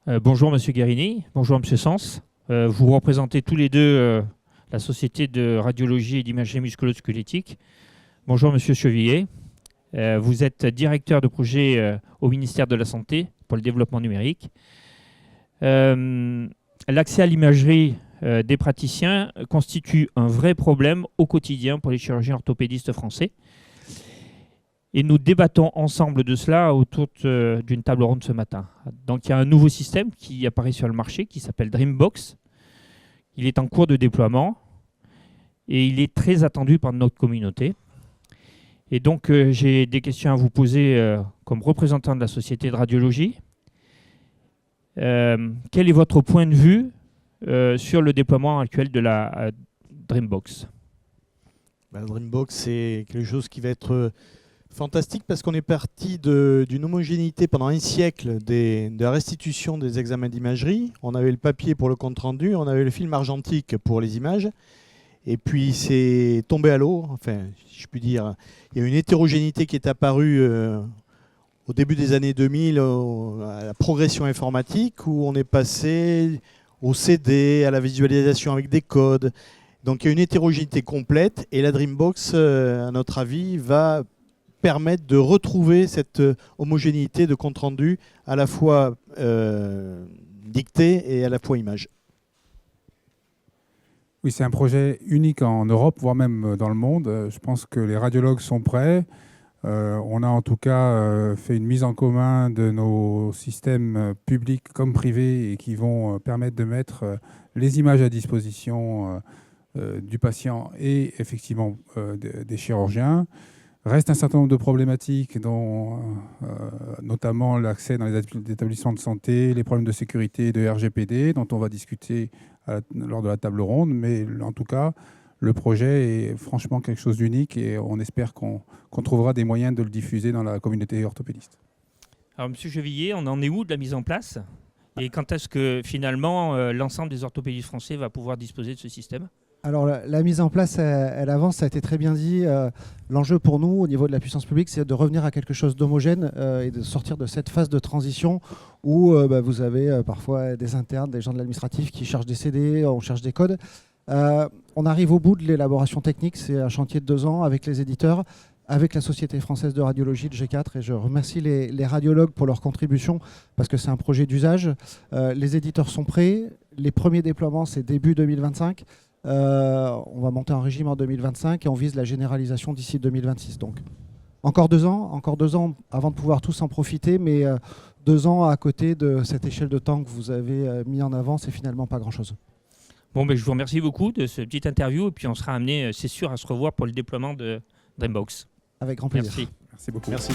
Bonjour Monsieur Guérini, bonjour Monsieur Sens. Vous représentez tous les deux la Société de radiologie et d'imagerie musculo-squelettique. Bonjour Monsieur Chevillet. Vous êtes directeur de projet au ministère de la Santé pour le développement numérique. L'accès à l'imagerie des praticiens constitue un vrai problème au quotidien pour les chirurgiens orthopédistes français. Et nous débattons ensemble de cela autour d'une table ronde ce matin. Donc il y a un nouveau système qui apparaît sur le marché qui s'appelle Dreambox. Il est en cours de déploiement et il est très attendu par notre communauté. Et donc j'ai des questions à vous poser comme représentant de la Société de radiologie. Quel est votre point de vue sur le déploiement actuel de la Dreambox? Dreambox, c'est quelque chose qui va être fantastique parce qu'on est parti d'une homogénéité pendant un siècle de la restitution des examens d'imagerie. On avait le papier pour le compte-rendu, on avait le film argentique pour les images. Et puis c'est tombé à l'eau, enfin, si je puis dire. Il y a une hétérogénéité qui est apparue au début des années 2000 à la progression informatique où on est passé au CD, à la visualisation avec des codes. Donc il y a une hétérogénéité complète et la Dreambox, à notre avis, va permettre de retrouver cette homogénéité de compte-rendu à la fois dictée et à la fois image. Oui, c'est un projet unique en Europe, voire même dans le monde. Je pense que les radiologues sont prêts. On a en tout cas fait une mise en commun de nos systèmes publics comme privés et qui vont permettre de mettre les images à disposition du patient et effectivement des chirurgiens. Reste un certain nombre de problématiques, dont notamment l'accès dans les établissements de santé, les problèmes de sécurité et de RGPD, dont on va discuter lors de la table ronde. Mais en tout cas, le projet est franchement quelque chose d'unique et on espère qu'on trouvera des moyens de le diffuser dans la communauté orthopédiste. Alors, Monsieur Chevillet, on en est où de la mise en place? Et quand est-ce que finalement l'ensemble des orthopédistes français va pouvoir disposer de ce système? Alors la mise en place, elle avance, ça a été très bien dit. L'enjeu pour nous, au niveau de la puissance publique, c'est de revenir à quelque chose d'homogène et de sortir de cette phase de transition où vous avez parfois des internes, des gens de l'administratif qui cherchent des CD, on cherche des codes. On arrive au bout de l'élaboration technique, c'est un chantier de 2 ans avec les éditeurs, avec la Société française de radiologie, le G4, et je remercie les radiologues pour leur contribution parce que c'est un projet d'usage. Les éditeurs sont prêts, les premiers déploiements, c'est début 2025. On va monter en régime en 2025 et on vise la généralisation d'ici 2026. Donc encore 2 ans avant de pouvoir tous en profiter, mais 2 ans à côté de cette échelle de temps que vous avez mis en avant, c'est finalement pas grand-chose. Bon, je vous remercie beaucoup de ce petit interview et puis on sera amené, c'est sûr, à se revoir pour le déploiement de Dreambox. Avec grand plaisir. Merci. Merci beaucoup. Merci.